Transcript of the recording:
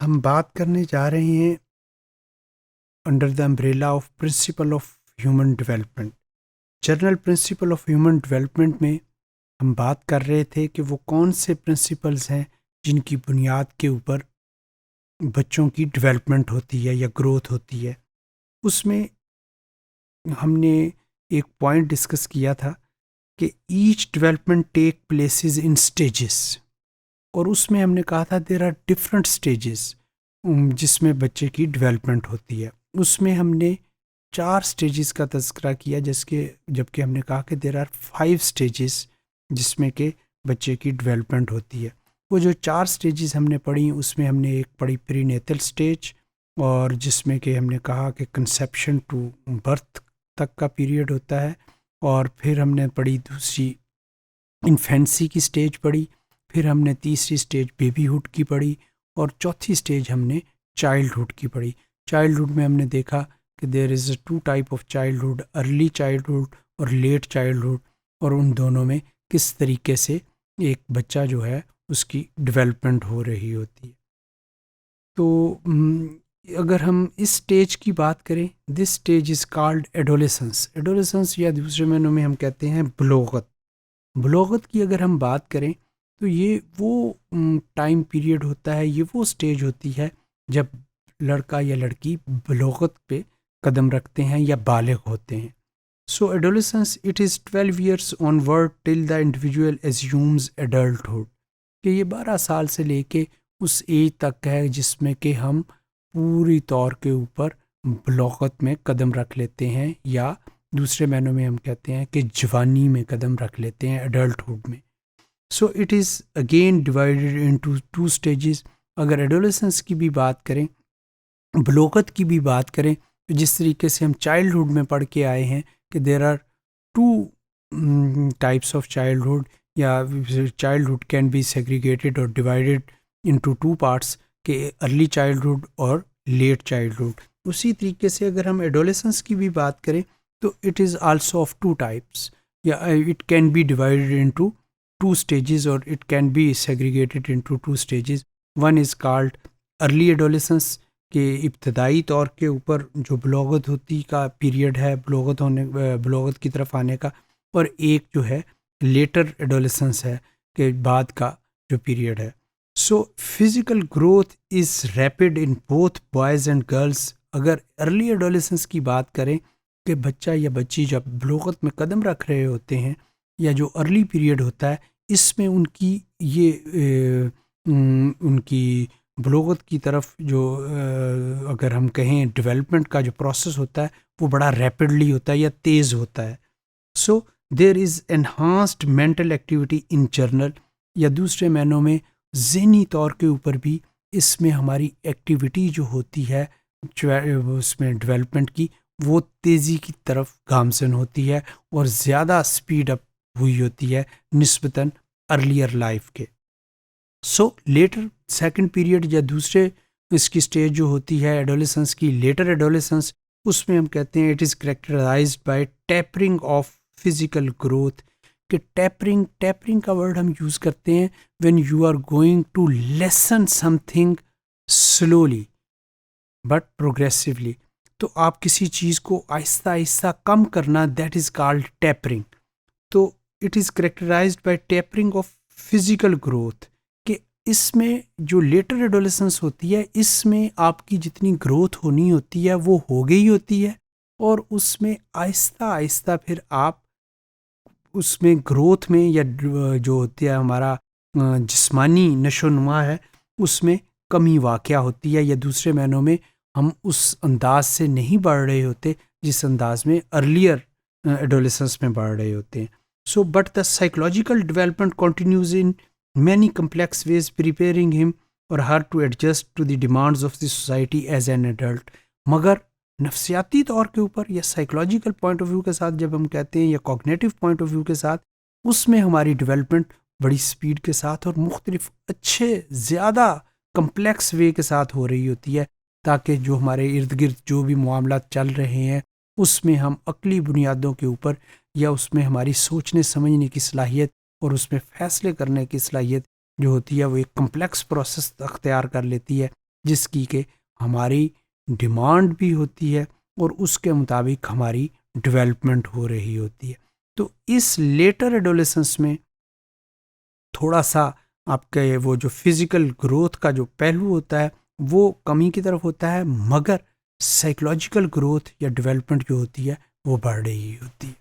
ہم بات کرنے جا رہے ہیں under the umbrella of principle of human development. General principle of human development میں ہم بات کر رہے تھے کہ وہ کون سے پرنسپلز ہیں جن کی بنیاد کے اوپر بچوں کی ڈیولپمنٹ ہوتی ہے یا گروتھ ہوتی ہے. اس میں ہم نے ایک پوائنٹ ڈسکس کیا تھا کہ each development take places in stages, اور اس میں ہم نے کہا تھا دیر آر ڈفرینٹ اسٹیجز جس میں بچے کی ڈیولپمنٹ ہوتی ہے. اس میں ہم نے 4 اسٹیجز کا تذکرہ کیا جبکہ ہم نے کہا کہ دیر آر 5 اسٹیجز جس میں کہ بچے کی ڈیولپمنٹ ہوتی ہے. وہ جو 4 اسٹیجز ہم نے پڑھی اس میں ہم نے ایک پڑھی پری نیتل اسٹیج، اور جس میں کہ ہم نے کہا کہ کنسیپشن ٹو برتھ تک کا پیریڈ ہوتا ہے، اور پھر ہم نے پڑھی دوسری انفینسی کی اسٹیج پڑھی، پھر ہم نے تیسری اسٹیج بیبی ہوڈ کی پڑھی، اور چوتھی اسٹیج ہم نے چائلڈ ہوڈ کی پڑھی. چائلڈ ہوڈ میں ہم نے دیکھا کہ there is 2 type of child, early child اور لیٹ چائلڈ ہوڈ، اور ان دونوں میں کس طریقے سے ایک بچہ جو ہے اس کی ڈیولپمنٹ ہو رہی ہوتی ہے. تو اگر ہم اس اسٹیج کی بات کریں، this stage is called adolescence. Adolescence یا دوسرے معنوں میں ہم کہتے ہیں بلوغت. بلوغت کی اگر ہم بات کریں تو یہ وہ ٹائم پیریڈ ہوتا ہے، یہ وہ اسٹیج ہوتی ہے جب لڑکا یا لڑکی بلوغت پہ قدم رکھتے ہیں یا بالغ ہوتے ہیں. So adolescence it is 12 years onward till the individual assumes adulthood, کہ یہ 12 سال سے لے کے اس ایج تک ہے جس میں کہ ہم پوری طور کے اوپر بلوغت میں قدم رکھ لیتے ہیں، یا دوسرے معنوں میں ہم کہتے ہیں کہ جوانی میں قدم رکھ لیتے ہیں، ایڈلٹہڈ میں. So it is again divided into 2 stages. اگر ایڈولیسنس کی بھی بات کریں، بلوغت کی بھی بات کریں، تو جس طریقے سے ہم چائلڈہڈ میں پڑھ کے آئے ہیں کہ there are 2 types of childhood, یا چائلڈہڈ کین بی سیگریگیٹڈ اور ڈیوائڈیڈ انٹو 2 پارٹس، کہ ارلی چائلڈہڈ اور لیٹ چائلڈہڈ. اسی طریقے سے اگر ہم ایڈولیسنس کی بھی بات کریں تو it is also of 2 types, یا it can be divided into 2 stages or it can be segregated into 2 stages. One is called early adolescence، کہ ابتدائی طور کے اوپر جو بلوغت ہوتی کا پیریڈ ہے، بلوغت کی طرف آنے کا، اور ایک جو ہے لیٹر ایڈولیسنس ہے کہ بعد کا جو پیریڈ ہے. So physical growth is rapid in both boys and girls. اگر ارلی ایڈولیسنس کی بات کریں کہ بچہ یا بچی جب بلوغت میں قدم رکھ رہے ہوتے ہیں، یا جو ارلی پیریڈ ہوتا ہے، اس میں ان کی ان کی بلوغت کی طرف جو اگر ہم کہیں ڈیولپمنٹ کا جو پروسیس ہوتا ہے وہ بڑا ریپڈلی ہوتا ہے یا تیز ہوتا ہے. سو دیر از انہانسڈ مینٹل ایکٹیویٹی ان جرنل، یا دوسرے معنوں میں ذہنی طور کے اوپر بھی اس میں ہماری ایکٹیویٹی جو ہوتی ہے اس میں ڈیولپمنٹ کی، وہ تیزی کی طرف گامزن ہوتی ہے اور زیادہ سپیڈ اپ ہوئی ہوتی ہے نسبتاً ارلیئر لائف کے. سو لیٹر سیکنڈ پیریڈ یا دوسرے اس کی سٹیج جو ہوتی ہے ایڈولیسنس کی، لیٹر ایڈولیسنس، اس میں ہم کہتے ہیں it is characterized by tapering of physical growth. کہ ٹیپرنگ کا ورڈ ہم یوز کرتے ہیں when you are going to lessen something slowly but progressively. تو آپ کسی چیز کو آہستہ آہستہ کم کرنا، دیٹ از کالڈ ٹیپرنگ. تو it is characterized by tapering of physical growth, کہ اس میں جو لیٹر ایڈولیسنس ہوتی ہے اس میں آپ کی جتنی گروتھ ہونی ہوتی ہے وہ ہو گئی ہوتی ہے، اور اس میں آہستہ آہستہ پھر آپ اس میں گروتھ میں یا جو ہوتی ہے ہمارا جسمانی نشو و نما ہے اس میں کمی واقع ہوتی ہے، یا دوسرے معنوں میں ہم اس انداز سے نہیں بڑھ رہے ہوتے جس انداز میں ارلیئر ایڈولیسنس میں بڑھ رہے ہوتے ہیں. So, but the psychological development continues in many complex ways, preparing him or her to adjust to the demands of the society as an adult. مگر نفسیاتی طور کے اوپر یا سائیکولوجیکل پوائنٹ آف ویو کے ساتھ جب ہم کہتے ہیں، یا کوگنیٹو پوائنٹ آف ویو کے ساتھ، اس میں ہماری ڈیولپمنٹ بڑی سپیڈ کے ساتھ اور مختلف اچھے زیادہ کمپلیکس وے کے ساتھ ہو رہی ہوتی ہے، تاکہ جو ہمارے ارد گرد جو بھی معاملات چل رہے ہیں اس میں ہم عقلی بنیادوں کے اوپر، یا اس میں ہماری سوچنے سمجھنے کی صلاحیت اور اس میں فیصلے کرنے کی صلاحیت جو ہوتی ہے وہ ایک کمپلیکس پروسیس اختیار کر لیتی ہے، جس کی کہ ہماری ڈیمانڈ بھی ہوتی ہے اور اس کے مطابق ہماری ڈیولپمنٹ ہو رہی ہوتی ہے. تو اس لیٹر ایڈولیسنس میں تھوڑا سا آپ کے وہ جو فزیکل گروتھ کا جو پہلو ہوتا ہے وہ کمی کی طرف ہوتا ہے، مگر سائیکولوجیکل گروتھ یا ڈیولپمنٹ جو ہوتی ہے وہ بڑھ رہی ہوتی ہے.